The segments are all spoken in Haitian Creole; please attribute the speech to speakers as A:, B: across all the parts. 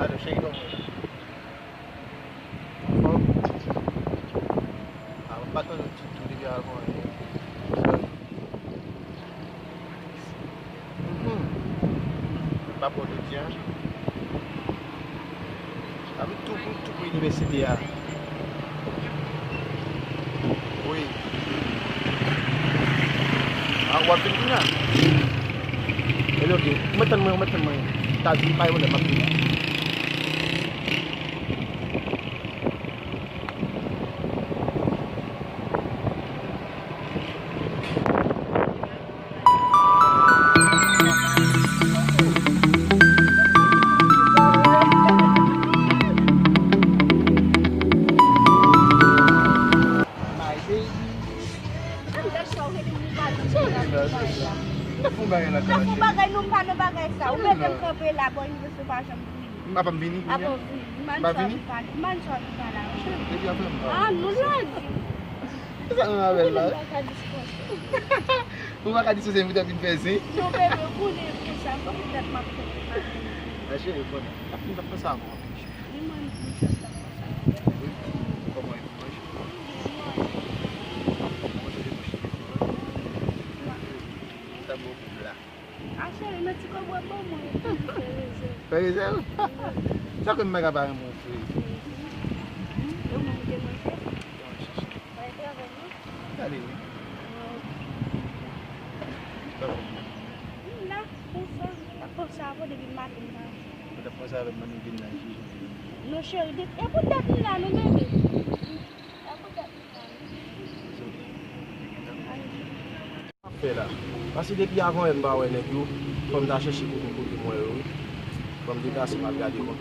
A: Aduh, shake dong. Apa patut tu dia apa? Pas pour le tien. Avec tout pour l'université. Oui. Awak pergi nak? Hello, okay. Macam mana? Tak sampai boleh makan.
B: Bagay lupa na bagay sa umetem ko pela boy ni gusto pa siyang bumili.
A: Apa bini?
B: Apo,
A: Bini?
B: mansion pa lang.
A: Jadi apa?
B: Nulag.
A: Sa nga bella. Uma ka disso sempre da pinpesi.
B: So bebe kuli ko sa ko dat makto.
A: Acho eu vou. A pinta passar mo. Como é? Tá bom lá.
B: Asa na tsiko buat mo.
A: Perisel. Sa ko mega ba mo free.
B: Eu não tenho mais.
A: Dali.
B: Na, pusa. Tapos ako digin matin na.
A: Pada pasar manugin na siya.
B: No sure, dit ako dat nila no maybe. Ako dat.
C: Fè la. Pasi depi avan en ba wè nèk yo, fòm da chèchi kote mwen yo. Fòm dekase mal gade yo.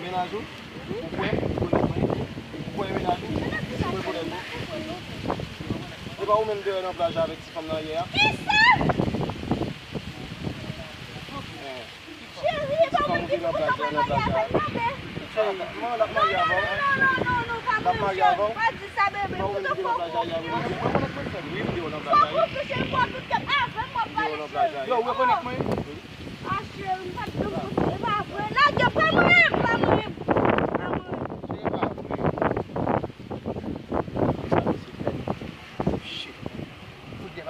C: Menajo? Pou menajo? E ba ou men de nan plaj avek si fam nan ye a?
B: Chérie,
C: Si fam ou ki nan plaj avek? Man lak man yavan? Lak man yavan?
B: Pas di sa bebe,
C: Ba ou men de nan plaj avek? Oui, de nan plaj avek. Yo, ou konek mwen?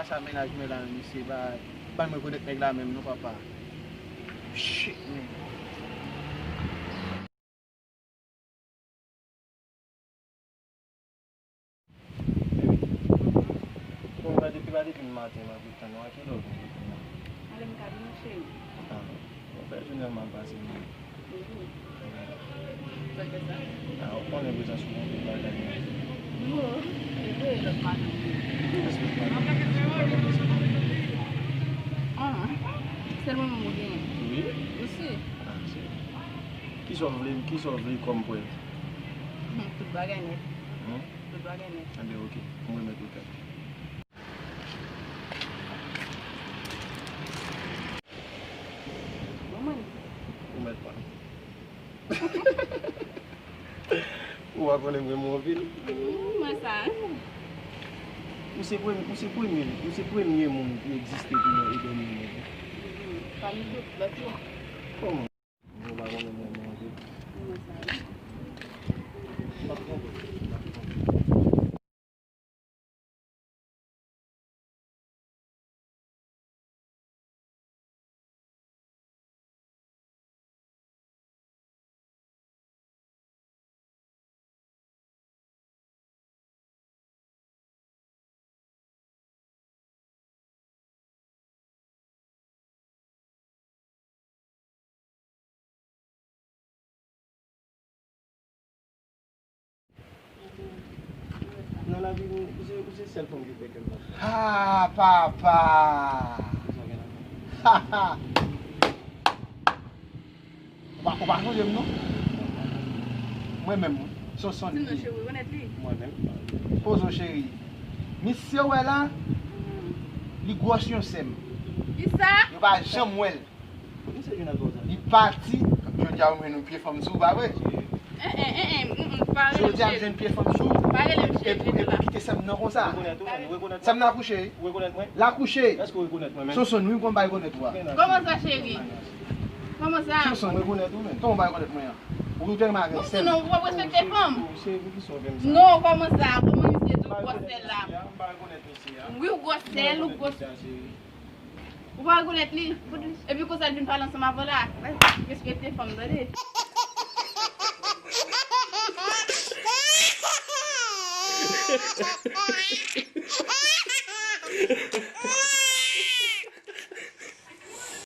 A: Sa menajmen lan misi ba mwen konek neg la menm nou papa. Shit men.
C: Kon ba depi mwen maten mwen bitan nou ake lò. Mwen fè jounen man pase mwen. Ou konen bezan sou mwen bitan gade.
D: Seulement mon bien.
C: Oui?
D: Aussi.
C: Ah, se. Ki so vle kom pwen?
D: Tout bagay net.
C: Hmm?
D: Tout bagay net.
C: Ande ok. Mwen met ok.
D: Maman.
C: Mwen met pa. Ou akonen mwen moun vil?
D: Masa.
C: Ou se premye moun ki eksiste pou mwen eden mwen?
D: Famille tout, la tout.
C: Koman? Mwen akonen mwen moun vil.
D: Masa.
C: Patron. la vie, c'est celle femme qui fait comme ça.
A: Ah, papa. Ha ha. On va changer non? Moi-même, son son.
D: Sinon, chez vous, honnêtement.
C: Moi-même.
A: Pose chéri. Monsieur ouais là, li gros chien sem.
D: Qui ça?
A: Il va jamais well.
C: C'est une chose.
A: Il parti, je dis à moi nous pied femme sous, bah ouais.
D: Parlez
A: Je dis à jeune pied femme sous.
D: Parlez le
A: Et pour quitter ça non comme ça.
C: Reconnaître.
A: Ça m'a couché.
C: Reconnaître moi.
A: La couché.
C: Est-ce que vous reconnaissez moi-même?
A: Son son nous qu'on va connaître toi.
D: Comment ça, chérie? Comment ça?
A: Son son reconnaître toi-même. Ton va connaître moi. Ou tu marqué
D: Comment
A: sem.
D: sinon, vous respectez les femmes?
C: C'est vous qui sont comme ça.
D: Non, comment ça? Comment c'est tout gros sel là?
C: Je ne vais pas reconnaître ici.
D: Oui, ou gros sel, ou gros sel. Vous va reconnaître lui? Et puis, quand ça vient parler ensemble avant là, respectez les femmes, allez.
E: Ha ha ha!